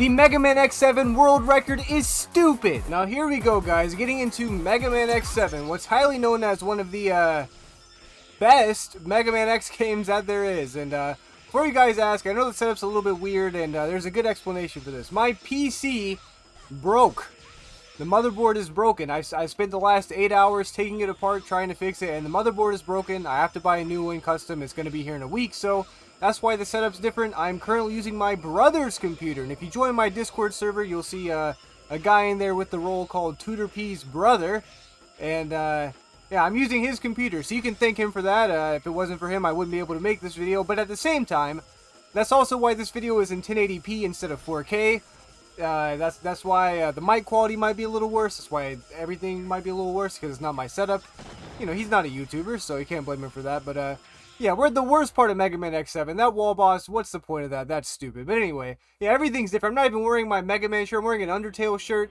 The Mega Man X7 world record is stupid. Now here we go, guys, getting into Mega Man X7, what's highly known as one of the best Mega Man X games that there is. And before you guys ask, I know the setup's a little bit weird, and there's a good explanation for this. My PC broke. The motherboard is broken. I spent the last 8 hours taking it apart, trying to fix it, and the motherboard is broken. I have to buy a new one custom. It's going to be here in a week, so that's why the setup's different. I'm currently using my brother's computer, and if you join my Discord server, you'll see a guy in there with the role called Tooterp's brother, and yeah, I'm using his computer, so you can thank him for that. If it wasn't for him, I wouldn't be able to make this video, but at the same time, that's also why this video is in 1080p instead of 4K. That's why the mic quality might be a little worse. That's why everything might be a little worse, because it's not my setup. You know, he's not a YouTuber, so you can't blame him for that, but yeah, we're at the worst part of Mega Man X7. That wall boss, what's the point of that? That's stupid. But anyway, yeah, everything's different. I'm not even wearing my Mega Man shirt. I'm wearing an Undertale shirt.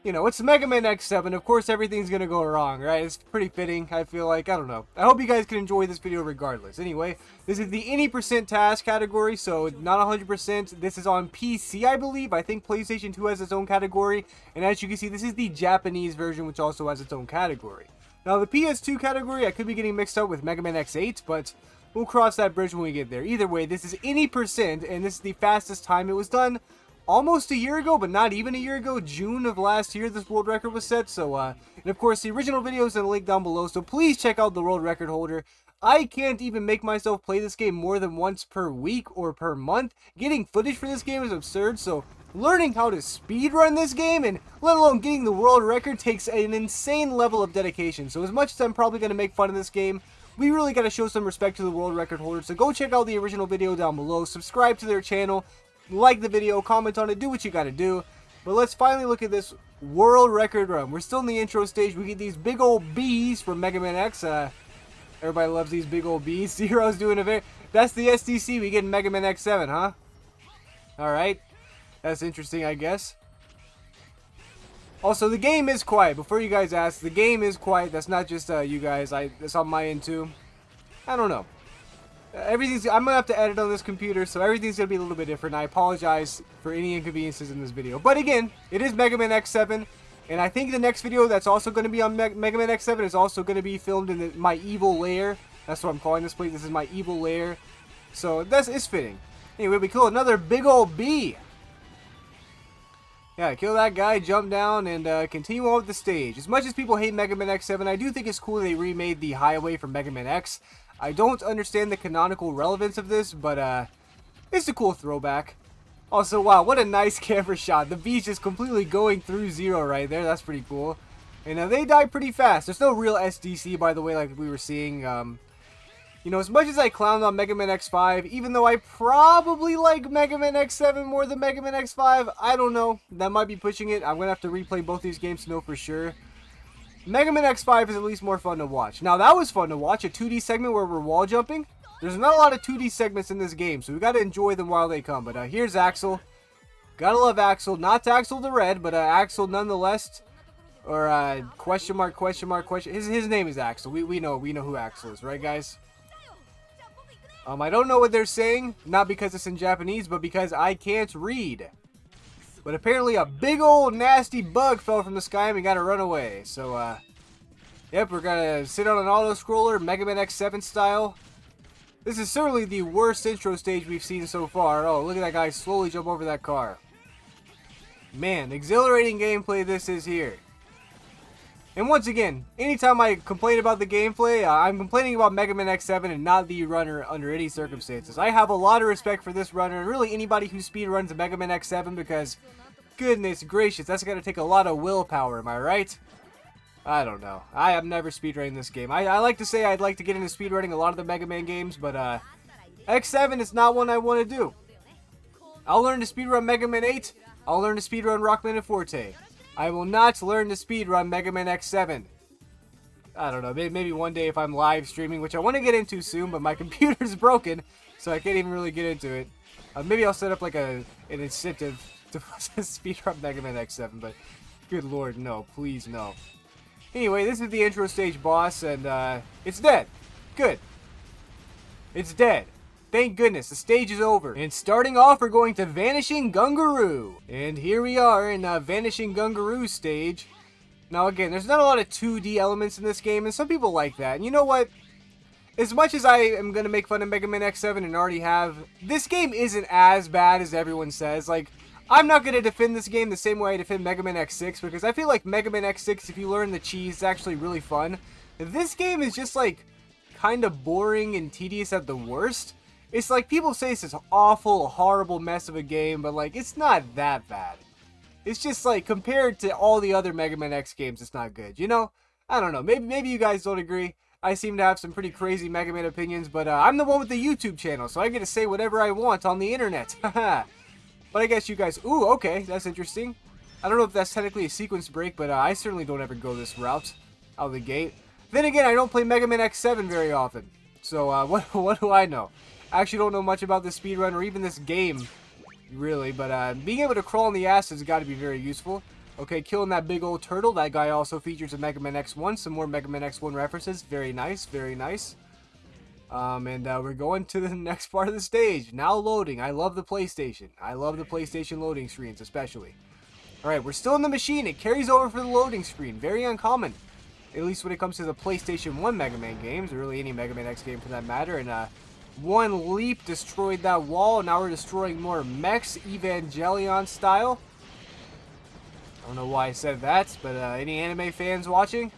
You know, it's Mega Man X7. Of course, everything's going to go wrong, right? It's pretty fitting, I feel like. I don't know. I hope you guys can enjoy this video regardless. Anyway, this is the any percent task category, so not 100%. This is on PC, I believe. I think PlayStation 2 has its own category. And as you can see, this is the Japanese version, which also has its own category. Now, the PS2 category, I could be getting mixed up with Mega Man X8, but we'll cross that bridge when we get there. Either way, this is any percent, and this is the fastest time. It was done almost a year ago, but not even a year ago. June of last year, this world record was set. So, and of course, the original video is in the link down below, so please check out the world record holder. I can't even make myself play this game more than once per week or per month. Getting footage for this game is absurd, so learning how to speedrun this game, and let alone getting the world record, takes an insane level of dedication. So as much as I'm probably going to make fun of this game, we really got to show some respect to the world record holder. So go check out the original video down below, subscribe to their channel, like the video, comment on it, do what you got to do. But let's finally look at this world record run. We're still in the intro stage. We get these big old bees from Mega Man X. Everybody loves these big old bees. Zero's doing a very... That's the SDC we get in Mega Man X7, huh? Alright. That's interesting, I guess. Also, the game is quiet. Before you guys ask, the game is quiet. That's not just you guys. That's on my end too. I don't know. I'm gonna have to edit on this computer, so everything's gonna be a little bit different. I apologize for any inconveniences in this video. But again, it is Mega Man X7, and I think the next video that's also gonna be on Mega Man X7 is also gonna be filmed in my evil lair. That's what I'm calling this place. This is my evil lair. So it's fitting. Anyway, we kill another big old bee. Yeah, kill that guy, jump down, and continue on with the stage. As much as people hate Mega Man X7, I do think it's cool they remade the highway from Mega Man X. I don't understand the canonical relevance of this, but it's a cool throwback. Also, wow, what a nice camera shot. The bee's just completely going through Zero right there. That's pretty cool. And they die pretty fast. There's no real SDC, by the way, like we were seeing. You know, as much as I clowned on Mega Man X5, even though I probably like Mega Man X7 more than Mega Man X5, I don't know. That might be pushing it. I'm going to have to replay both these games to know for sure. Mega Man X5 is at least more fun to watch. Now, that was fun to watch. A 2D segment where we're wall jumping. There's not a lot of 2D segments in this game, so we got to enjoy them while they come. But here's Axel. Gotta love Axel. Not Axel the Red, but Axel nonetheless. Or question mark, question mark, question. His name is Axel. We know who Axel is, right, guys? I don't know what they're saying, not because it's in Japanese, but because I can't read. But apparently a big old nasty bug fell from the sky and we gotta run away. So, yep, we're gonna sit on an auto-scroller, Mega Man X7 style. This is certainly the worst intro stage we've seen so far. Oh, look at that guy slowly jump over that car. Man, exhilarating gameplay this is here. And once again, anytime I complain about the gameplay, I'm complaining about Mega Man X7 and not the runner under any circumstances. I have a lot of respect for this runner and really anybody who speedruns a Mega Man X7 because, goodness gracious, that's going to take a lot of willpower, am I right? I don't know. I have never speedrunning this game. I like to say I'd like to get into speedrunning a lot of the Mega Man games, but X7 is not one I want to do. I'll learn to speedrun Mega Man 8. I'll learn to speedrun Rockman and Forte. I will not learn to speedrun Mega Man X7. I don't know, maybe one day if I'm live streaming, which I want to get into soon, but my computer's broken, so I can't even really get into it. Maybe I'll set up like an incentive to speedrun Mega Man X7, but good lord, no, please no. Anyway, this is the intro stage boss, and it's dead. Good. It's dead. Thank goodness, the stage is over. And starting off, we're going to Vanishing Gungaroo. And here we are in Vanishing Gungaroo stage. Now again, there's not a lot of 2D elements in this game, and some people like that. And you know what? As much as I am going to make fun of Mega Man X7 and already have, this game isn't as bad as everyone says. Like, I'm not going to defend this game the same way I defend Mega Man X6, because I feel like Mega Man X6, if you learn the cheese, is actually really fun. This game is just like kind of boring and tedious at the worst. It's like people say it's this awful, horrible mess of a game, but like it's not that bad. It's just like compared to all the other Mega Man X games, it's not good. You know? I don't know. Maybe you guys don't agree. I seem to have some pretty crazy Mega Man opinions, but I'm the one with the YouTube channel, so I get to say whatever I want on the internet. But I guess you guys... Ooh, okay, that's interesting. I don't know if that's technically a sequence break, but I certainly don't ever go this route out of the gate. Then again, I don't play Mega Man X7 very often, so what do I know? I actually don't know much about this speedrun or even this game, really, but being able to crawl on the ass has got to be very useful. Okay, killing that big old turtle. That guy also features in Mega Man X1. Some more Mega Man X1 references. Very nice, very nice. And we're going to the next part of the stage. Now loading. I love the PlayStation. I love the PlayStation loading screens, especially. Alright, we're still in the machine. It carries over for the loading screen. Very uncommon. At least when it comes to the PlayStation 1 Mega Man games, or really any Mega Man X game for that matter. And one leap destroyed that wall. Now we're destroying more mechs, Evangelion style. I don't know why I said that, but any anime fans watching?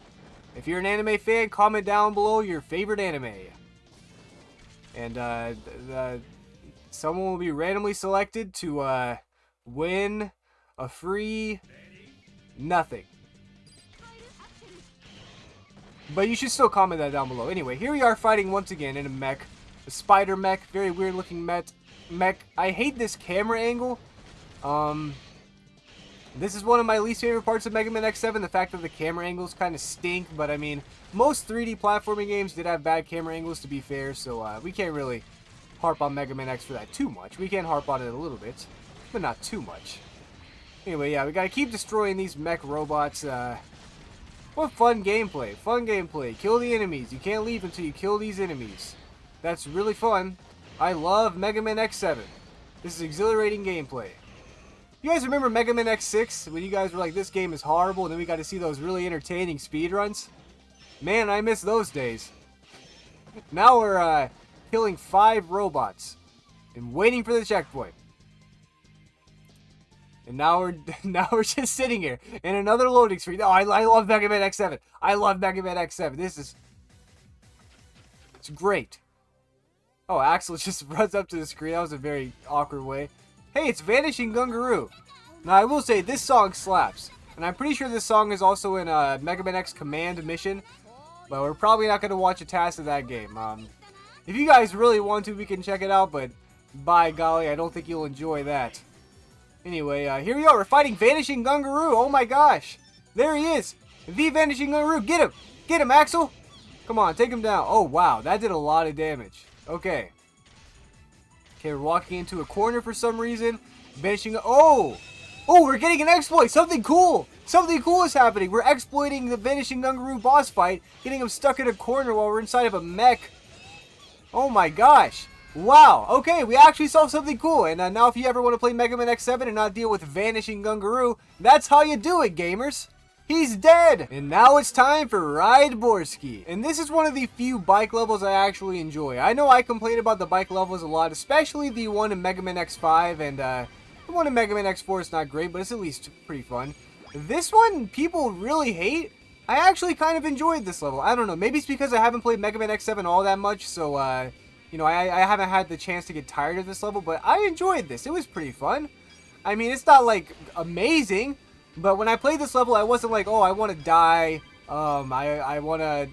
If you're an anime fan, comment down below your favorite anime. And someone will be randomly selected to win a free nothing. But you should still comment that down below. Anyway, here we are fighting once again in a mech. A spider mech, very weird looking mech. I hate this camera angle. This is one of my least favorite parts of Mega Man X7, the fact that the camera angles kind of stink, but I mean, most 3D platforming games did have bad camera angles, to be fair, so we can't really harp on Mega Man X for that too much. We can harp on it a little bit, but not too much. Anyway, yeah, we gotta keep destroying these mech robots. What fun gameplay, fun gameplay. Kill the enemies. You can't leave until you kill these enemies. That's really fun. I love Mega Man X7. This is exhilarating gameplay. You guys remember Mega Man X6 when you guys were like, this game is horrible, and then we got to see those really entertaining speedruns? Man, I miss those days. Now we're killing 5 robots and waiting for the checkpoint. And now we're just sitting here in another loading screen. Oh, I love Mega Man X7. I love Mega Man X7. It's great. Oh, Axel just runs up to the screen. That was a very awkward way. Hey, it's Vanishing Gungaroo. Now, I will say, this song slaps. And I'm pretty sure this song is also in Mega Man X Command Mission. But we're probably not going to watch a task of that game. If you guys really want to, we can check it out. But, by golly, I don't think you'll enjoy that. Anyway, here we are. We're fighting Vanishing Gungaroo. Oh my gosh. There he is. The Vanishing Gungaroo. Get him. Get him, Axel. Come on, take him down. Oh, wow. That did a lot of damage. Okay. Okay, we're walking into a corner for some reason. Vanishing... Oh! Oh, we're getting an exploit! Something cool! Something cool is happening! We're exploiting the Vanishing Gungaroo boss fight, getting him stuck in a corner while we're inside of a mech. Oh my gosh! Wow! Okay, we actually saw something cool, and now if you ever want to play Mega Man X7 and not deal with Vanishing Gungaroo, that's how you do it, gamers! He's dead! And now it's time for Ride Borsky. And this is one of the few bike levels I actually enjoy. I know I complain about the bike levels a lot, especially the one in Mega Man X5, and the one in Mega Man X4 is not great, but it's at least pretty fun. This one, people really hate. I actually kind of enjoyed this level. I don't know, maybe it's because I haven't played Mega Man X7 all that much, so, you know, I haven't had the chance to get tired of this level, but I enjoyed this. It was pretty fun. I mean, it's not, like, amazing. But when I played this level, I wasn't like, oh, I want to die. I want to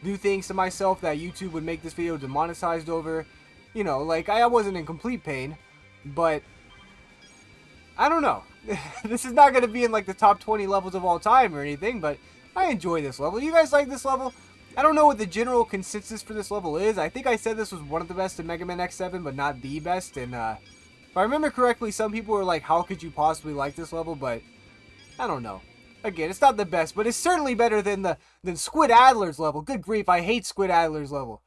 do things to myself that YouTube would make this video demonetized over. You know, like, I wasn't in complete pain. But, I don't know. This is not going to be in, like, the top 20 levels of all time or anything. But I enjoy this level. You guys like this level? I don't know what the general consensus for this level is. I think I said this was one of the best in Mega Man X7, but not the best. And, if I remember correctly, some people were like, how could you possibly like this level? But I don't know. Again, it's not the best, but it's certainly better than Squid Adler's level. Good grief, I hate Squid Adler's level.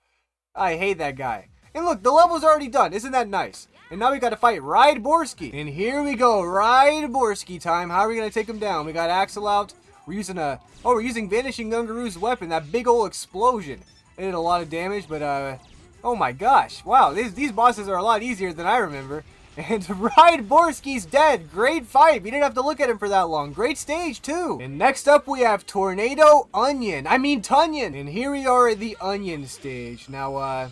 I hate that guy. And look, the level's already done. Isn't that nice? And now we got to fight Ride Borsky. And here we go. Ride Borsky time. How are we going to take him down? We got Axel out. We're using we're using Vanishing Gungaroos weapon. That big old explosion. It did a lot of damage, but, oh my gosh. Wow, these bosses are a lot easier than I remember. And Ride Borsky's dead. Great fight. We didn't have to look at him for that long. Great stage, too. And next up, we have Tornado Onion. I mean, Tunyon. And here we are at the Onion stage. Now,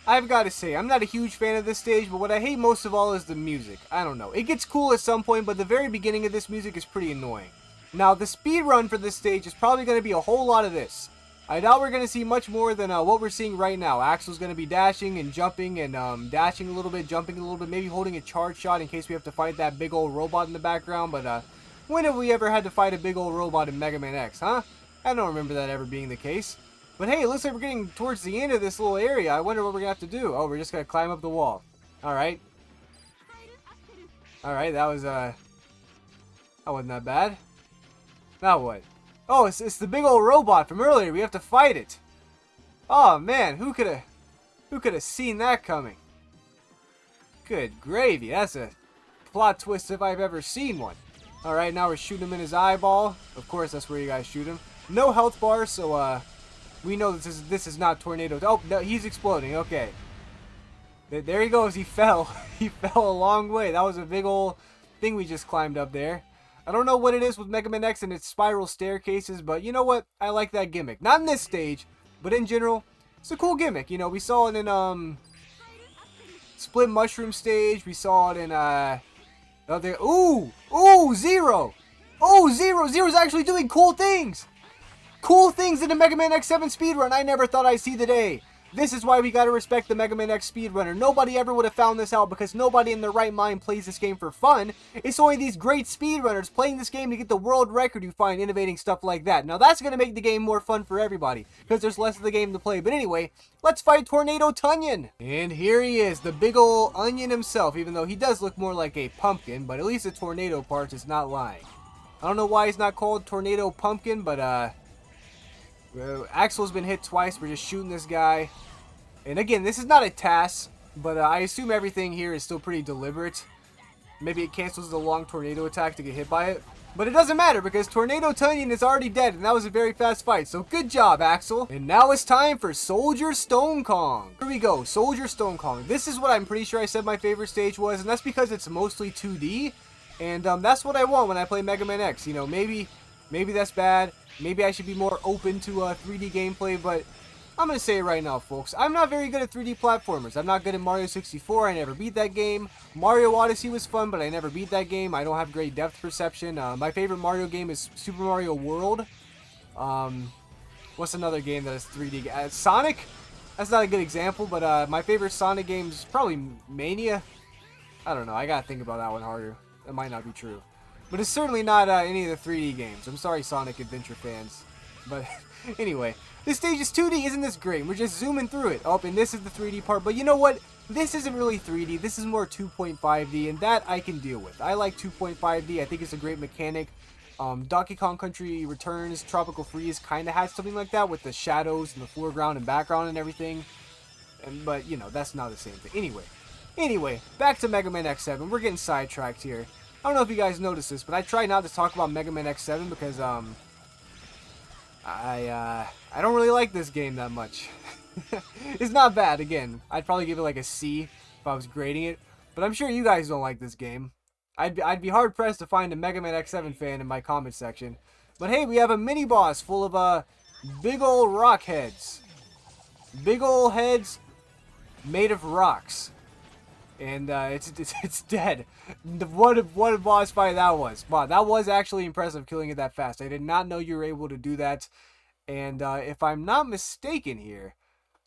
I've got to say, I'm not a huge fan of this stage, but what I hate most of all is the music. I don't know. It gets cool at some point, but the very beginning of this music is pretty annoying. Now, the speed run for this stage is probably going to be a whole lot of this. I doubt we're going to see much more than what we're seeing right now. Axel's going to be dashing and jumping and dashing a little bit, jumping a little bit, maybe holding a charge shot in case we have to fight that big old robot in the background. But when have we ever had to fight a big old robot in Mega Man X, huh? I don't remember that ever being the case. But hey, it looks like we're getting towards the end of this little area. I wonder what we're going to have to do. Oh, we're just going to climb up the wall. Alright. Alright, that wasn't that bad. Now what? Oh, it's the big old robot from earlier. We have to fight it. Oh man, who could have seen that coming? Good gravy. That's a plot twist if I've ever seen one. All right, now we're shooting him in his eyeball. Of course, that's where you guys shoot him. No health bar, so we know this is not Tornado. Oh no, he's exploding. Okay. There he goes. He fell. He fell a long way. That was a big old thing we just climbed up there. I don't know what it is with Mega Man X and its spiral staircases, but you know what? I like that gimmick. Not in this stage, but in general, it's a cool gimmick. You know, we saw it in Split Mushroom stage. We saw it in Zero. Oh, Zero's actually doing cool things. Cool things in the Mega Man X7 speedrun I never thought I'd see today. This is why we gotta respect the Mega Man X speedrunner. Nobody ever would have found this out because nobody in their right mind plays this game for fun. It's only these great speedrunners playing this game to get the world record who find innovating stuff like that. Now that's gonna make the game more fun for everybody because there's less of the game to play. But anyway, let's fight Tornado Tunyon. And here he is, the big ol' onion himself, even though he does look more like a pumpkin, but at least the tornado part is not lying. I don't know why he's not called Tornado Pumpkin, but Axel's been hit twice. We're just shooting this guy. And again, this is not a task, but I assume everything here is still pretty deliberate. Maybe it cancels the long tornado attack to get hit by it. But it doesn't matter because Tornado Tunyon is already dead and that was a very fast fight. So good job, Axel. And now it's time for Soldier Stone Kong. Here we go, Soldier Stone Kong. This is what I'm pretty sure I said my favorite stage was, and that's because it's mostly 2D. And that's what I want when I play Mega Man X. You know, maybe that's bad. Maybe I should be more open to 3D gameplay, but I'm going to say it right now, folks. I'm not very good at 3D platformers. I'm not good at Mario 64. I never beat that game. Mario Odyssey was fun, but I never beat that game. I don't have great depth perception. My favorite Mario game is Super Mario World. What's another game that is 3D? Sonic? That's not a good example, but my favorite Sonic game is probably Mania. I don't know. I got to think about that one harder. That might not be true. But it's certainly not any of the 3D games. I'm sorry, Sonic Adventure fans. But anyway, this stage is 2D. Isn't this great? We're just zooming through it. Oh, and this is the 3D part. But you know what? This isn't really 3D. This is more 2.5D, and that I can deal with. I like 2.5D. I think it's a great mechanic. Donkey Kong Country Returns, Tropical Freeze kind of had something like that with the shadows and the foreground and background and everything. But, you know, that's not the same thing. Anyway, back to Mega Man X7. We're getting sidetracked here. I don't know if you guys noticed this, but I try not to talk about Mega Man X7 because, I don't really like this game that much. It's not bad, again. I'd probably give it like a C if I was grading it, but I'm sure you guys don't like this game. I'd be hard-pressed to find a Mega Man X7 fan in my comment section. But hey, we have a mini-boss full of, big ol' rock heads. Big ol' heads made of rocks. And it's dead. What a boss fight that was. Wow, that was actually impressive killing it that fast. I did not know you were able to do that. And if I'm not mistaken here,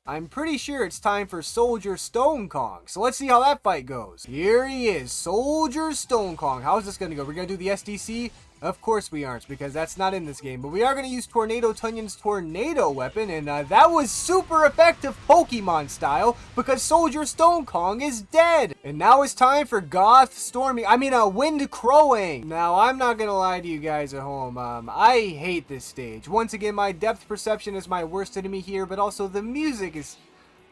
I'm pretty sure it's time for Soldier Stone Kong. So let's see how that fight goes. Here he is, Soldier Stone Kong. How is this going to go? We're going to do the SDC? Of course we aren't, because that's not in this game. But we are going to use Tornado Tunyon's tornado weapon, and that was super effective Pokemon style, because Soldier Stone Kong is dead. And now it's time for Wind Crowing. Now, I'm not going to lie to you guys at home. I hate this stage. Once again, my depth perception is my worst enemy here, but also the music is...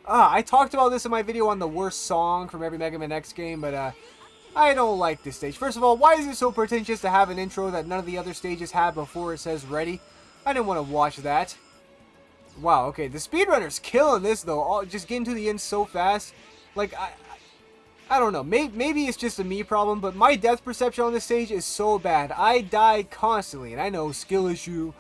I talked about this in my video on the worst song from every Mega Man X game, but I don't like this stage. First of all, why is it so pretentious to have an intro that none of the other stages have before it says ready? I didn't want to watch that. Wow, okay, the speedrunner's killing this though, just getting to the end so fast. Like, I don't know, maybe it's just a me problem, but my depth perception on this stage is so bad. I die constantly, and I know, skill issue,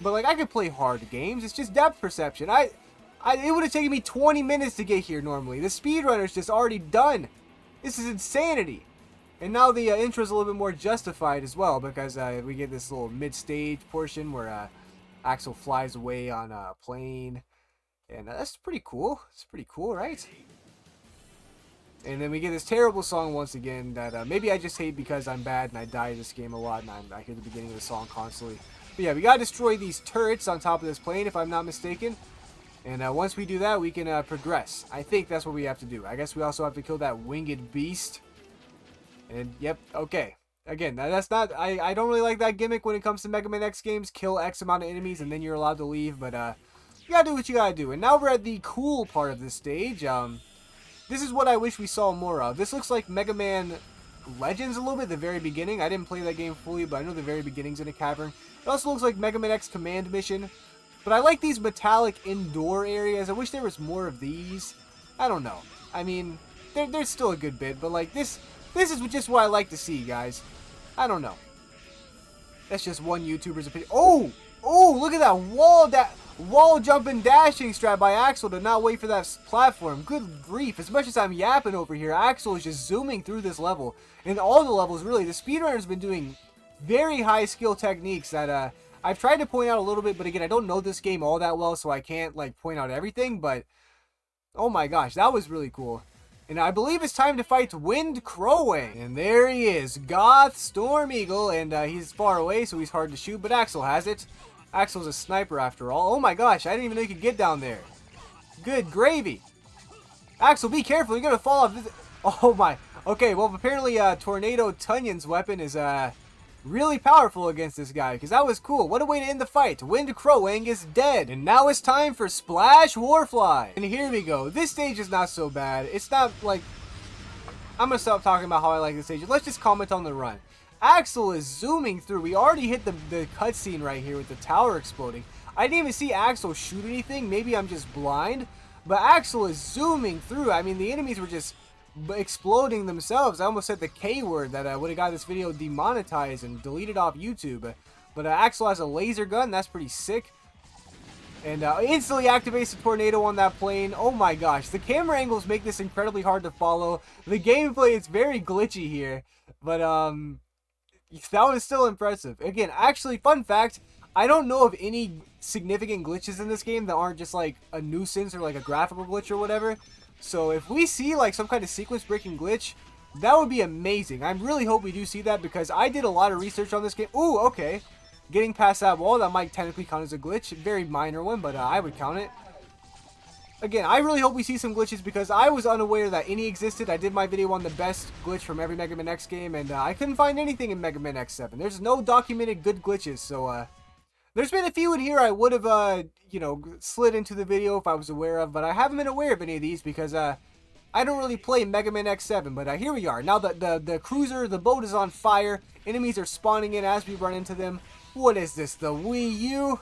but like, I could play hard games, it's just depth perception. It would have taken me 20 minutes to get here normally. The speedrunner's just already done. This is insanity. And now the intro is a little bit more justified as well, because we get this little mid-stage portion where Axel flies away on a plane, and that's pretty cool. It's pretty cool, right? And then we get this terrible song once again that maybe I just hate because I'm bad and I die in this game a lot, and I hear the beginning of the song constantly. But yeah, we gotta destroy these turrets on top of this plane, if I'm not mistaken. And once we do that, we can progress. I think that's what we have to do. I guess we also have to kill that winged beast. And yep, okay. Again, that's not, I don't really like that gimmick when it comes to Mega Man X games. Kill X amount of enemies and then you're allowed to leave, but you gotta do what you gotta do. And now we're at the cool part of this stage. This is what I wish we saw more of. This looks like Mega Man Legends a little bit at the very beginning. I didn't play that game fully, but I know the very beginning's in a cavern. It also looks like Mega Man X Command Mission. But I like these metallic indoor areas. I wish there was more of these. I don't know. I mean, there's still a good bit, but like this is just what I like to see, guys. I don't know. That's just one YouTuber's opinion. Oh, look at that wall jumping dashing strat by Axel to not wait for that platform. Good grief. As much as I'm yapping over here, Axel is just zooming through this level. And all the levels, really. The speedrunner's been doing very high skill techniques that I've tried to point out a little bit, but again, I don't know this game all that well, so I can't like point out everything, but oh my gosh, that was really cool. And I believe it's time to fight Wind Crowwing. And there he is, Goth Storm Eagle, and he's far away, so he's hard to shoot, but Axel has it. Axel's a sniper after all. Oh my gosh, I didn't even know you could get down there. Good gravy. Axel, be careful, you're gonna fall off this. Oh my. Okay, well apparently Tornado Tunyon's weapon is really powerful against this guy, because that was cool. What a way to end the fight. Wind Crowwing is dead. And now it's time for Splash Warfly. And here we go. This stage is not so bad. It's not like... I'm going to stop talking about how I like this stage. Let's just comment on the run. Axel is zooming through. We already hit the cutscene right here with the tower exploding. I didn't even see Axel shoot anything. Maybe I'm just blind. But Axel is zooming through. I mean, the enemies were just exploding themselves. I almost said the K word that would have got this video demonetized and deleted off YouTube. But Axel has a laser gun. That's pretty sick. And instantly activates the tornado on that plane. Oh my gosh. The camera angles make this incredibly hard to follow. The gameplay is very glitchy here. But that was still impressive. Again, actually, fun fact, I don't know of any significant glitches in this game that aren't just like a nuisance or like a graphical glitch or whatever. So if we see like some kind of sequence breaking glitch, that would be amazing. I really hope we do see that, because I did a lot of research on this game. Ooh, okay. Getting past that wall, that might technically count as a glitch. Very minor one, but I would count it. Again, I really hope we see some glitches, because I was unaware that any existed. I did my video on the best glitch from every Mega Man X game, and I couldn't find anything in Mega Man X7. There's no documented good glitches, so there's been a few in here I would have, you know, slid into the video if I was aware of, but I haven't been aware of any of these because, I don't really play Mega Man X7, but here we are. Now the cruiser, the boat is on fire. Enemies are spawning in as we run into them. What is this, the Wii U?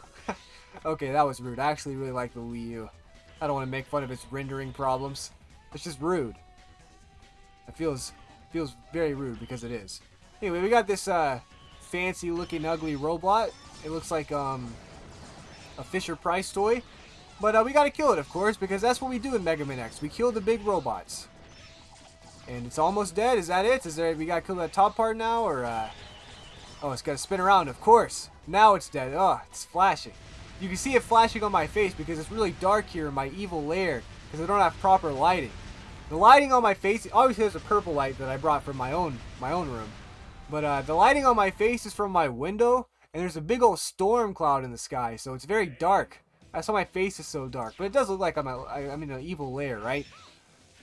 Okay, that was rude. I actually really like the Wii U. I don't want to make fun of its rendering problems. It's just rude. It feels very rude because it is. Anyway, we got this, fancy looking ugly robot. It looks like a Fisher-Price toy. But we gotta kill it, of course, because that's what we do in Mega Man X. We kill the big robots. And it's almost dead. Is that it? We gotta kill that top part now, or oh, it's gotta spin around, of course. Now it's dead. Oh, it's flashing. You can see it flashing on my face because it's really dark here in my evil lair, because I don't have proper lighting. The lighting on my face, obviously there's a purple light that I brought from my own room. But the lighting on my face is from my window, and there's a big old storm cloud in the sky, so it's very dark. That's why my face is so dark. But it does look like I'm in an evil lair, right?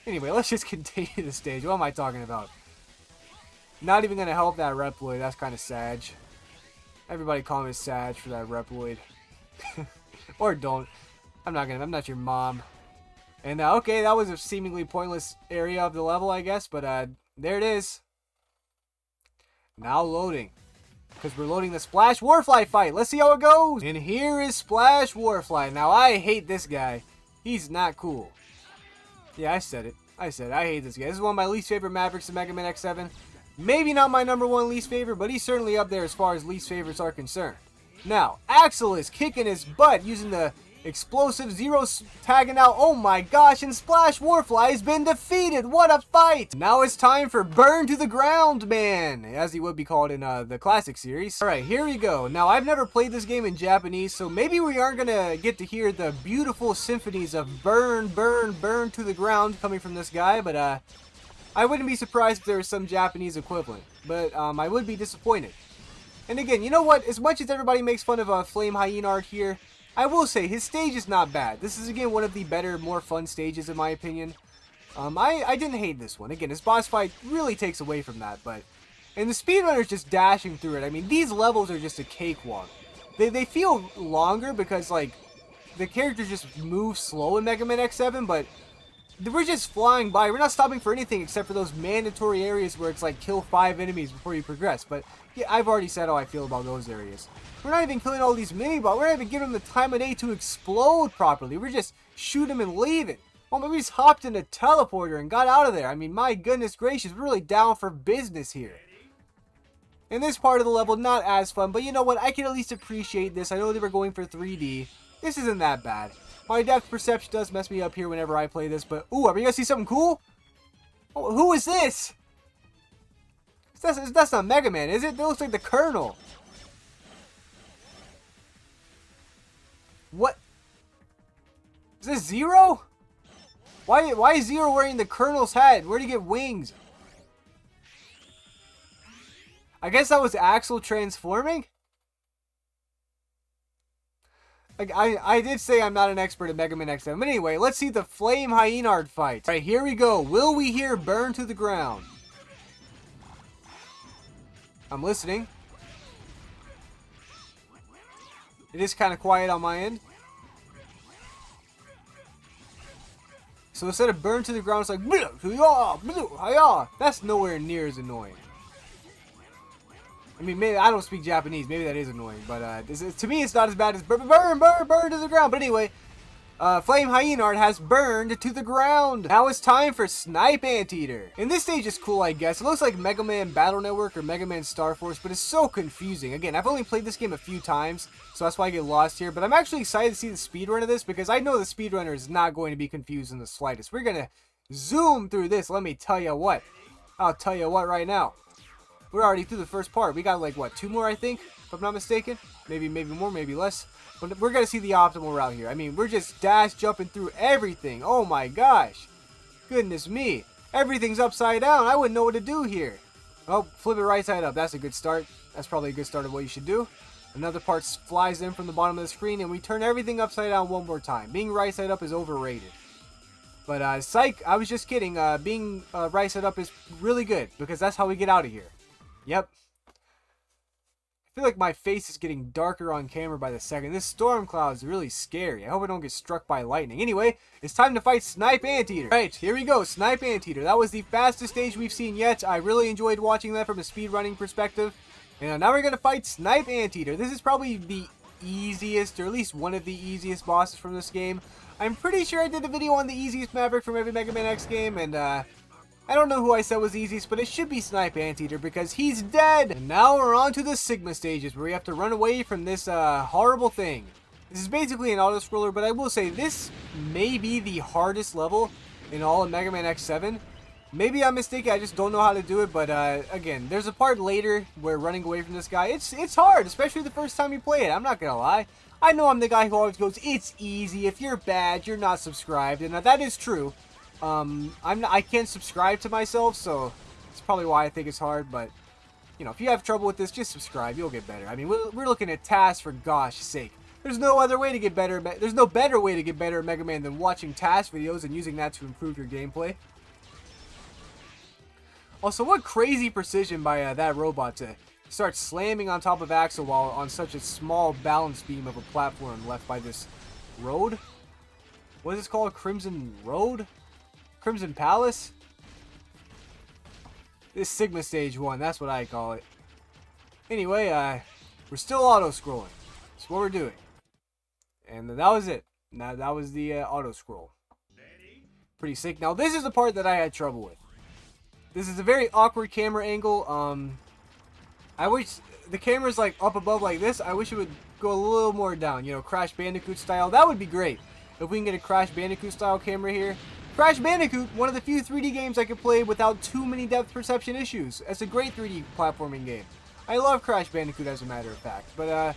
Anyway, let's just continue the stage. What am I talking about? Not even gonna help that Reploid. That's kind of sad. Everybody call me sad for that Reploid. Or don't. I'm not your mom. And okay, that was a seemingly pointless area of the level, I guess, but there it is. Now loading. Because we're loading the Splash Warfly fight. Let's see how it goes. And here is Splash Warfly. Now, I hate this guy. He's not cool. Yeah, I said it. I hate this guy. This is one of my least favorite Mavericks in Mega Man X7. Maybe not my #1 least favorite, but he's certainly up there as far as least favorites are concerned. Now, Axel is kicking his butt using the explosive Zero tagging out. Oh my gosh, and Splash Warfly has been defeated. What a fight! Now it's time for Burn to the Ground Man, as he would be called in the classic series. Alright, here we go. Now, I've never played this game in Japanese, so maybe we aren't gonna get to hear the beautiful symphonies of burn, burn, burn to the ground coming from this guy, but I wouldn't be surprised if there was some Japanese equivalent, but I would be disappointed. And again, you know what? As much as everybody makes fun of Flame Hyena art here, I will say, his stage is not bad. This is, again, one of the better, more fun stages, in my opinion. I didn't hate this one. Again, his boss fight really takes away from that, but... And the speedrunner's just dashing through it. I mean, these levels are just a cakewalk. They feel longer because, like, the characters just move slow in Mega Man X7, but... We're just flying by. We're not stopping for anything except for those mandatory areas where it's like kill 5 enemies before you progress. But yeah, I've already said how I feel about those areas. We're not even killing all these mini-bots. We're not even giving them the time of day to explode properly. We're just shooting them and leaving. Oh, maybe we just hopped in a teleporter and got out of there. I mean, my goodness gracious, we're really down for business here. In this part of the level, not as fun, but you know what? I can at least appreciate this. I know they were going for 3D. This isn't that bad. My depth perception does mess me up here whenever I play this, but... Ooh, are we gonna see something cool? Oh, who is this? That's not Mega Man, is it? That looks like the Colonel. What? Is this Zero? Why is Zero wearing the Colonel's hat? Where'd he get wings? I guess that was Axel transforming? Like, I did say I'm not an expert at Mega Man X7. But anyway, let's see the Flame Hyena fight. Alright, here we go. Will we hear Burn to the Ground? I'm listening. It is kind of quiet on my end. So instead of Burn to the Ground, it's like... That's nowhere near as annoying. I mean, maybe I don't speak Japanese. Maybe that is annoying, but to me, it's not as bad as burn to the ground. But anyway, Flame Hyena has burned to the ground. Now it's time for Snipe Anteater. And this stage is cool, I guess. It looks like Mega Man Battle Network or Mega Man Star Force, but it's so confusing. Again, I've only played this game a few times, so that's why I get lost here. But I'm actually excited to see the speedrun of this because I know the speedrunner is not going to be confused in the slightest. We're gonna zoom through this. Let me tell you what. I'll tell you what right now. We're already through the first part. We got like, what, 2 more, I think, if I'm not mistaken? Maybe more, maybe less. But we're going to see the optimal route here. I mean, we're just dash jumping through everything. Oh my gosh. Goodness me. Everything's upside down. I wouldn't know what to do here. Oh, flip it right side up. That's a good start. That's probably a good start of what you should do. Another part flies in from the bottom of the screen, and we turn everything upside down one more time. Being right side up is overrated. But, psych, I was just kidding. Being right side up is really good, because that's how we get out of here. Yep. I feel like my face is getting darker on camera by the second. This storm cloud is really scary. I hope I don't get struck by lightning. Anyway, it's time to fight Snipe Anteater. Right, here we go. Snipe Anteater. That was the fastest stage we've seen yet. I really enjoyed watching that from a speedrunning perspective. And now we're going to fight Snipe Anteater. This is probably the easiest, or at least one of the easiest bosses from this game. I'm pretty sure I did a video on the easiest Maverick from every Mega Man X game, and I don't know who I said was easiest, but it should be Snipe Anteater because he's dead! And now we're on to the Sigma stages where we have to run away from this horrible thing. This is basically an auto-scroller, but I will say this may be the hardest level in all of Mega Man X7. Maybe I'm mistaken, I just don't know how to do it, but again, there's a part later where running away from this guy, it's hard, especially the first time you play it, I'm not gonna lie. I know I'm the guy who always goes, it's easy, if you're bad, you're not subscribed, and that is true. I can't subscribe to myself, so it's probably why I think it's hard, but, you know, if you have trouble with this, just subscribe, you'll get better. I mean, we're looking at tasks for gosh sake. There's no other way to get better, there's no better way to get better at Mega Man than watching task videos and using that to improve your gameplay. Also, what crazy precision by that robot to start slamming on top of Axel while on such a small balance beam of a platform left by this road. What is this called? Crimson Road? Crimson Palace? This Sigma Stage 1, that's what I call it. Anyway, we're still auto-scrolling. That's what we're doing. And that was it. Now that was the auto-scroll. Pretty sick. Now this is the part that I had trouble with. This is a very awkward camera angle. I wish the camera's like up above like this. I wish it would go a little more down. You know, Crash Bandicoot style. That would be great. If we can get a Crash Bandicoot style camera here. Crash Bandicoot, one of the few 3D games I could play without too many depth perception issues. It's a great 3D platforming game. I love Crash Bandicoot as a matter of fact. But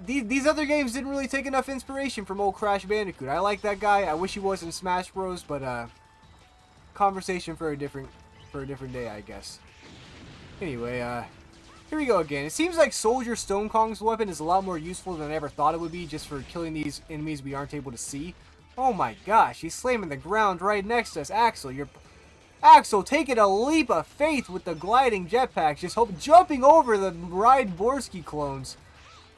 these other games didn't really take enough inspiration from old Crash Bandicoot. I like that guy. I wish he was in Smash Bros. But conversation for a different day, I guess. Anyway, here we go again. It seems like Soldier Stone Kong's weapon is a lot more useful than I ever thought it would be, just for killing these enemies we aren't able to see. Oh my gosh, he's slamming the ground right next to us. Axel taking a leap of faith with the gliding jetpacks, just jumping over the Ride Borsky clones.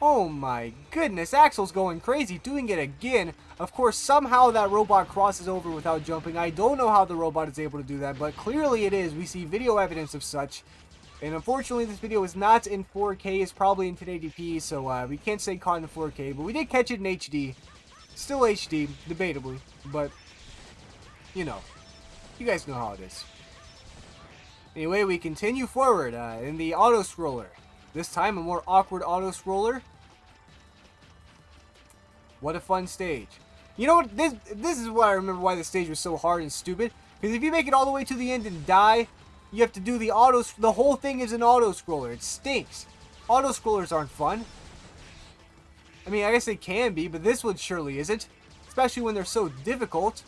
Oh my goodness, Axel's going crazy, doing it again. Of course, somehow that robot crosses over without jumping. I don't know how the robot is able to do that, but clearly it is. We see video evidence of such. And unfortunately, this video is not in 4K. It's probably in 1080p, so we can't say caught in 4K. But we did catch it in HD. Still HD, debatably. But, you know. You guys know how it is. Anyway, we continue forward in the auto-scroller. This time, a more awkward auto-scroller. What a fun stage. You know what? This is why I remember why the stage was so hard and stupid. Because if you make it all the way to the end and die, you have to do the whole thing is an auto-scroller. It stinks. Auto-scrollers aren't fun. I mean, I guess they can be, but this one surely isn't. Especially when they're so difficult.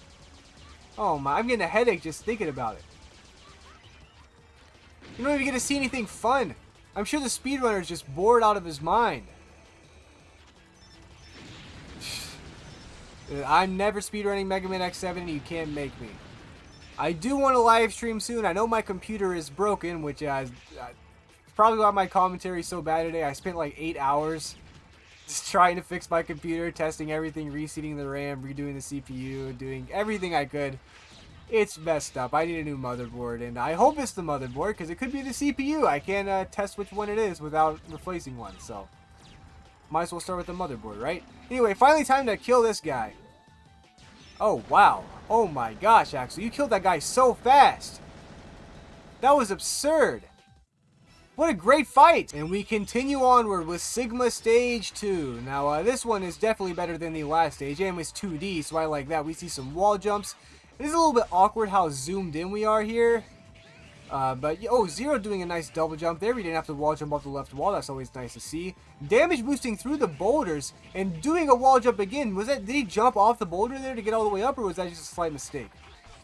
Oh my, I'm getting a headache just thinking about it. You don't even get to see anything fun. I'm sure the speedrunner is just bored out of his mind. I'm never speedrunning Mega Man X7 and you can't make me. I do want to live stream soon. I know my computer is broken, which is probably why my commentary is so bad today. I spent like 8 hours just trying to fix my computer, testing everything, reseating the RAM, redoing the CPU, doing everything I could. It's messed up. I need a new motherboard, and I hope it's the motherboard, because it could be the CPU. I can't test which one it is without replacing one, so might as well start with the motherboard, right? Anyway, finally time to kill this guy. Oh, wow. Oh my gosh, Axel, you killed that guy so fast. That was absurd. What a great fight! And we continue onward with Sigma Stage 2. Now, this one is definitely better than the last stage, and it's 2D, so I like that. We see some wall jumps. It is a little bit awkward how zoomed in we are here. But, oh, Zero doing a nice double jump there. We didn't have to wall jump off the left wall. That's always nice to see. Damage boosting through the boulders and doing a wall jump again. Did he jump off the boulder there to get all the way up, or was that just a slight mistake?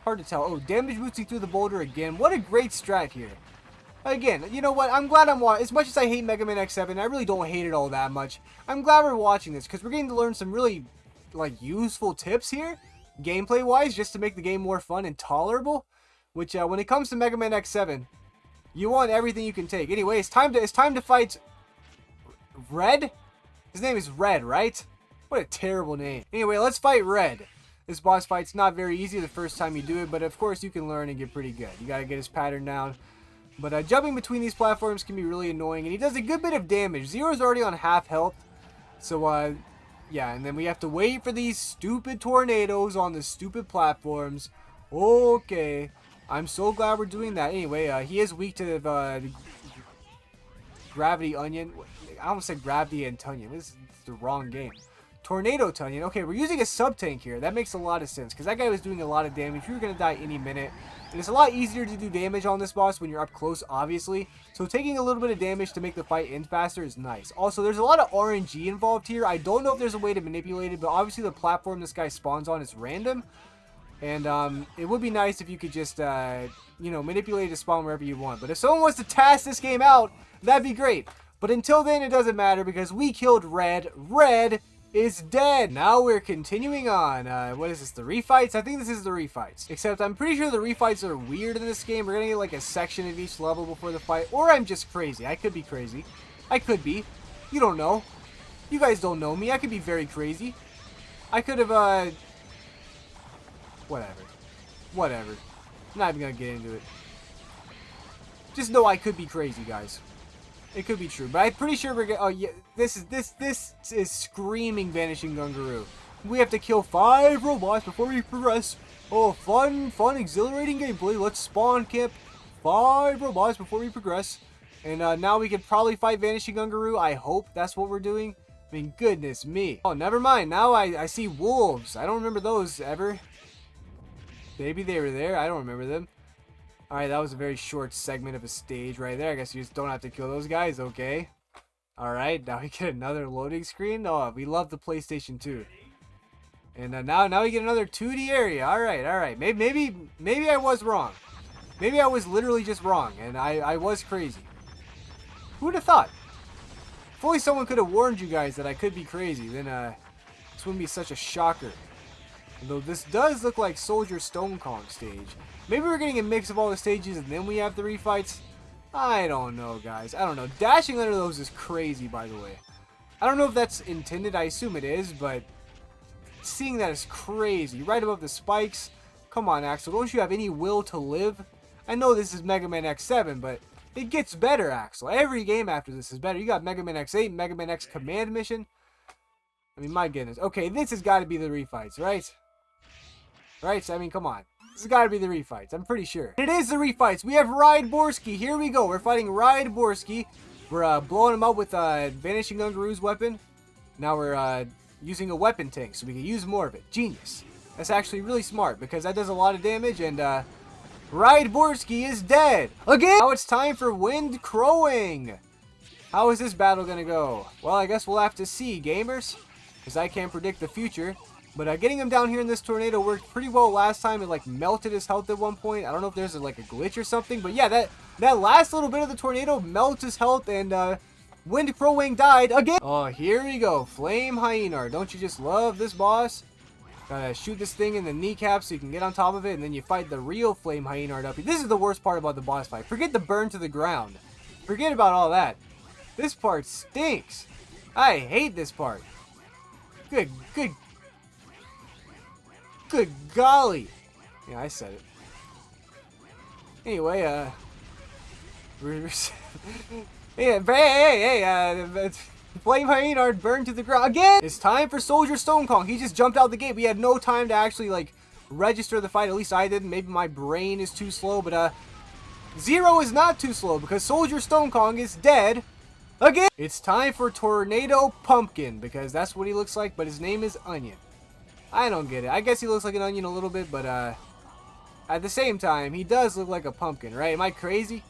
Hard to tell. Oh, damage boosting through the boulder again. What a great strat here. Again, you know what? I'm glad I'm watching. As much as I hate Mega Man X7, I really don't hate it all that much. I'm glad we're watching this, because we're getting to learn some really, like, useful tips here, gameplay-wise, just to make the game more fun and tolerable. Which, when it comes to Mega Man X7, you want everything you can take. Anyway, it's time to fight Red? His name is Red, right? What a terrible name. Anyway, let's fight Red. This boss fight's not very easy the first time you do it, but of course you can learn and get pretty good. You gotta get his pattern down. But jumping between these platforms can be really annoying, and he does a good bit of damage. Zero's already on half health, so yeah, and then we have to wait for these stupid tornadoes on the stupid platforms. Okay, I'm so glad we're doing that. Anyway, he is weak to the Gravity Onion. I almost said Gravity and Tunyon. This is the wrong game. Tornado Tunyon. Okay, we're using a sub-tank here. That makes a lot of sense, because that guy was doing a lot of damage. We were going to die any minute. And it's a lot easier to do damage on this boss when you're up close, obviously. So taking a little bit of damage to make the fight end faster is nice. Also, there's a lot of RNG involved here. I don't know if there's a way to manipulate it, but obviously the platform this guy spawns on is random. And it would be nice if you could just, you know, manipulate it to spawn wherever you want. But if someone wants to task this game out, that'd be great. But until then, it doesn't matter, because we killed Red. Red is dead. Now we're continuing on. What is this, the refights? I think this is the refights. Except I'm pretty sure the refights are weird in this game. We're gonna get like a section of each level before the fight. Or I'm just crazy. I could be crazy. I could be. You don't know. You guys don't know me. I could be very crazy. I could have, whatever. Whatever. I'm not even gonna get into it. Just know I could be crazy, guys. It could be true, but I'm pretty sure we're gonna, oh yeah, this is screaming Vanishing Gungaroo. We have to kill 5 robots before we progress. Oh, fun, exhilarating gameplay. Let's spawn camp 5 robots before we progress. And now we could probably fight Vanishing Gungaroo. I hope that's what we're doing. I mean, goodness me. Oh, never mind. Now I see wolves. I don't remember those ever. Maybe they were there. I don't remember them. Alright, that was a very short segment of a stage right there. I guess you just don't have to kill those guys. Okay. Alright, now we get another loading screen. Oh, we love the PlayStation 2. And now we get another 2D area. Alright. Maybe I was wrong. Maybe I was literally just wrong. And I was crazy. Who would have thought? If only someone could have warned you guys that I could be crazy. Then this wouldn't be such a shocker. Though this does look like Soldier Stone Kong stage. Maybe we're getting a mix of all the stages and then we have the refights. I don't know, guys. I don't know. Dashing under those is crazy, by the way. I don't know if that's intended. I assume it is, but seeing that is crazy. Right above the spikes. Come on, Axel. Don't you have any will to live? I know this is Mega Man X7, but it gets better, Axel. Every game after this is better. You got Mega Man X8, Mega Man X Command Mission. I mean, my goodness. Okay, this has got to be the refights, right? Right? I mean, come on. This has got to be the refights. I'm pretty sure. It is the refights. We have Ride Borsky. Here we go. We're fighting Ride Borsky. We're blowing him up with Vanishing Gungaroo's weapon. Now we're using a weapon tank, so we can use more of it. Genius. That's actually really smart, because that does a lot of damage, and Ride Borsky is dead. Again! Now it's time for Wind Crowing. How is this battle gonna go? Well, I guess we'll have to see, gamers, because I can't predict the future. But getting him down here in this tornado worked pretty well last time. It like melted his health at one point. I don't know if there's like a glitch or something. But yeah, that last little bit of the tornado melts his health, and Wind Crowing died again. Oh, here we go. Flame Hyena. Don't you just love this boss? Gotta shoot this thing in the kneecap so you can get on top of it, and then you fight the real Flame Hyena up here. This is the worst part about the boss fight. Forget the burn to the ground. Forget about all that. This part stinks. I hate this part. Good golly. Yeah, I said it. Anyway, hey, Flame Hyena burned to the ground again. It's time for Soldier Stone Kong. He just jumped out the gate. We had no time to actually like register the fight. At least I didn't. Maybe my brain is too slow, but Zero is not too slow because Soldier Stone Kong is dead again. It's time for Tornado Pumpkin because that's what he looks like, but his name is Onion. I don't get it. I guess he looks like an onion a little bit, but at the same time, he does look like a pumpkin, right? Am I crazy?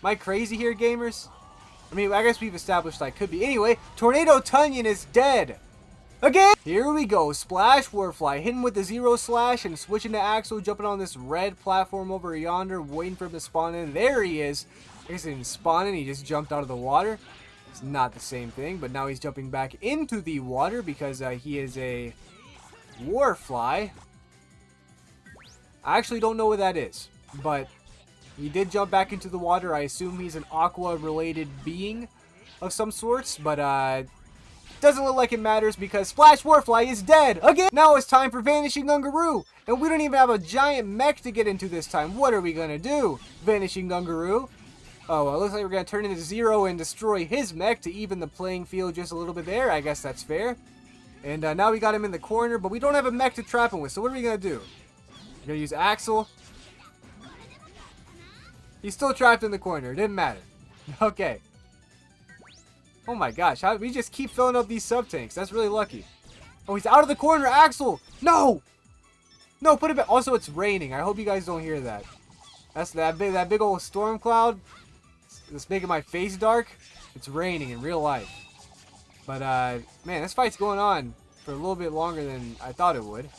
Am I crazy here, gamers? I mean, I guess we've established I could be. Anyway, Tornado Tunyon is dead. Again! Here we go. Splash Warfly. Hitting with the Zero Slash and switching to Axel, jumping on this red platform over yonder, waiting for him to spawn in. There he is. I guess he didn't spawn in. He just jumped out of the water. It's not the same thing, but now he's jumping back into the water because he is a Warfly. I actually don't know what that is, but he did jump back into the water. I assume he's an aqua-related being of some sorts, but doesn't look like it matters because Splash Warfly is dead again. Now it's time for Vanishing Gungaroo, and we don't even have a giant mech to get into this time. What are we gonna do, Vanishing Gungaroo? Oh, well, it looks like we're gonna turn into Zero and destroy his mech to even the playing field just a little bit there. I guess that's fair. And now we got him in the corner, but we don't have a mech to trap him with, so what are we going to do? We're going to use Axel. He's still trapped in the corner. It didn't matter. Okay. Oh my gosh, how we just keep filling up these sub-tanks. That's really lucky. Oh, he's out of the corner, Axel! No! No, put it back. Also, it's raining. I hope you guys don't hear that. That's that big old storm cloud. It's making my face dark. It's raining in real life. But, man, this fight's going on for a little bit longer than I thought it would.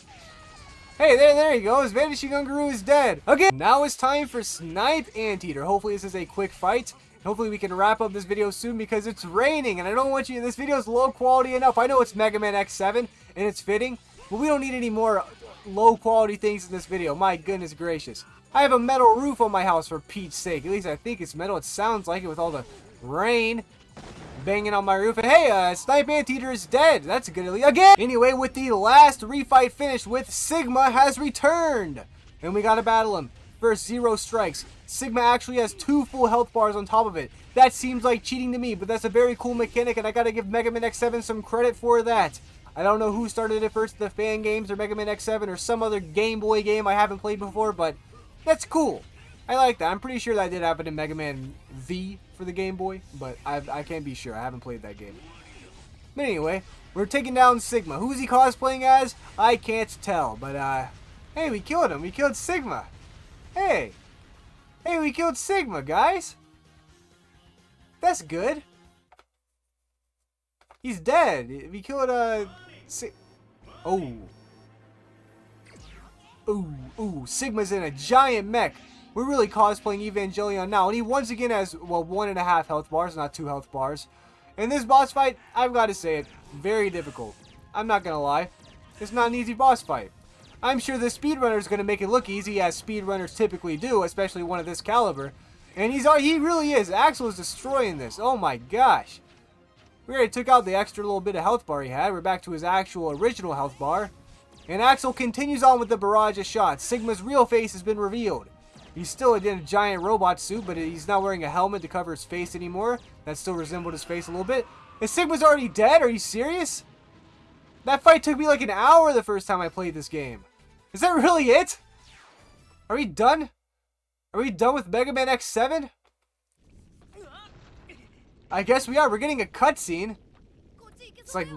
Hey, there he goes. Vanishing Gungaroo is dead. Okay, now it's time for Snipe Anteater. Hopefully this is a quick fight. Hopefully we can wrap up this video soon because it's raining. And I don't want you, this video is low quality enough. I know it's Mega Man X7 and it's fitting. But we don't need any more low quality things in this video. My goodness gracious. I have a metal roof on my house for Pete's sake. At least I think it's metal. It sounds like it with all the rain. banging on my roof. And hey, Snipe Anteater is dead. That's a good again. Anyway, with the last refight finished with, Sigma has returned. And we gotta battle him. First 0 strikes. Sigma actually has 2 full health bars on top of it. That seems like cheating to me, but that's a very cool mechanic, and I gotta give Mega Man X7 some credit for that. I don't know who started it first, the fan games or Mega Man X7 or some other Game Boy game I haven't played before, but that's cool. I like that. I'm pretty sure that did happen in Mega Man V for the Game Boy, but I can't be sure. I haven't played that game. But anyway, we're taking down Sigma. Who is he cosplaying as? I can't tell, but hey, we killed him. We killed Sigma. Hey, we killed Sigma, guys. That's good. He's dead. We killed Ooh, Sigma's in a giant mech. We're really cosplaying Evangelion now, and he once again has, well, 1.5 health bars, not 2 health bars. In this boss fight, I've got to say it, very difficult. I'm not gonna lie. It's not an easy boss fight. I'm sure the speedrunner is gonna make it look easy, as speedrunners typically do, especially one of this caliber. And he really is. Axel is destroying this. Oh my gosh. We already took out the extra little bit of health bar he had. We're back to his actual original health bar. And Axel continues on with the barrage of shots. Sigma's real face has been revealed. He's still in a giant robot suit, but he's not wearing a helmet to cover his face anymore. That still resembled his face a little bit. And Sigma's already dead? Are you serious? That fight took me like an hour the first time I played this game. Is that really it? Are we done? Are we done with Mega Man X7? I guess we are. We're getting a cutscene. It's like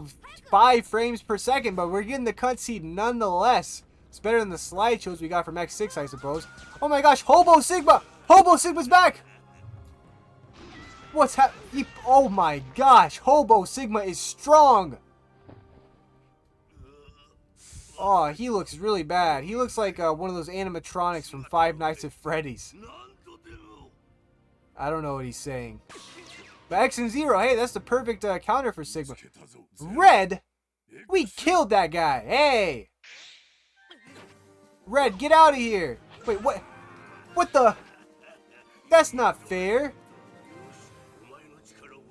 5 frames per second, but we're getting the cutscene nonetheless. It's better than the slideshows we got from X6, I suppose. Oh my gosh, Hobo Sigma! Hobo Sigma's back! What's happening? Oh my gosh, Hobo Sigma is strong! Oh, he looks really bad. He looks like one of those animatronics from Five Nights at Freddy's. I don't know what he's saying. But X and 0, hey, that's the perfect counter for Sigma. Red? We killed that guy. Hey! Red, get out of here! Wait, what? What the? That's not fair.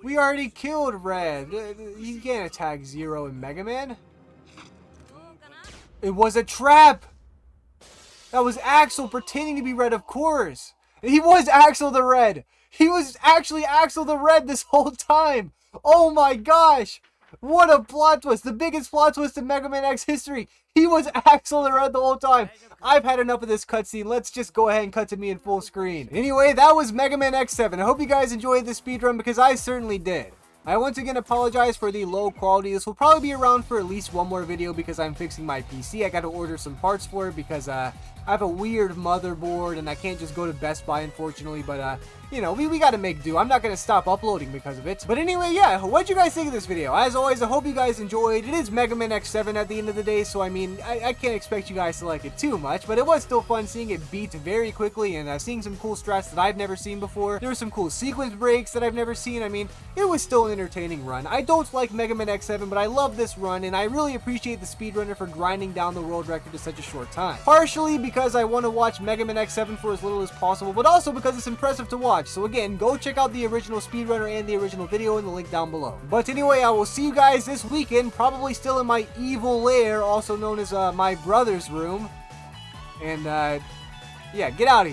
We already killed Red. You can't attack 0 in Mega Man. It was a trap! That was Axel pretending to be Red, of course. He was Axel the Red. He was actually Axel the Red this whole time. Oh my gosh. What a plot twist. The biggest plot twist in Mega Man X history. He was Axel the Red the whole time. I've had enough of this cutscene. Let's just go ahead and cut to me in full screen. Anyway, that was Mega Man X7. I hope you guys enjoyed this speedrun because I certainly did. I once again apologize for the low quality. This will probably be around for at least one more video because I'm fixing my PC. I got to order some parts for it because I have a weird motherboard and I can't just go to Best Buy, unfortunately. But, you know, we got to make do. I'm not going to stop uploading because of it. But anyway, yeah, what'd you guys think of this video? As always, I hope you guys enjoyed. It is Mega Man X7 at the end of the day, so I mean, I can't expect you guys to like it too much. But it was still fun seeing it beat very quickly and seeing some cool strats that I've never seen before. There were some cool sequence breaks that I've never seen. I mean, it was still an entertaining run. I don't like Mega Man X7, but I love this run, and I really appreciate the speedrunner for grinding down the world record in such a short time. Partially because I want to watch Mega Man X7 for as little as possible, but also because it's impressive to watch. So again, go check out the original speedrunner and the original video in the link down below. But anyway, I will see you guys this weekend, probably still in my evil lair, also known as my brother's room. And yeah, get out of here.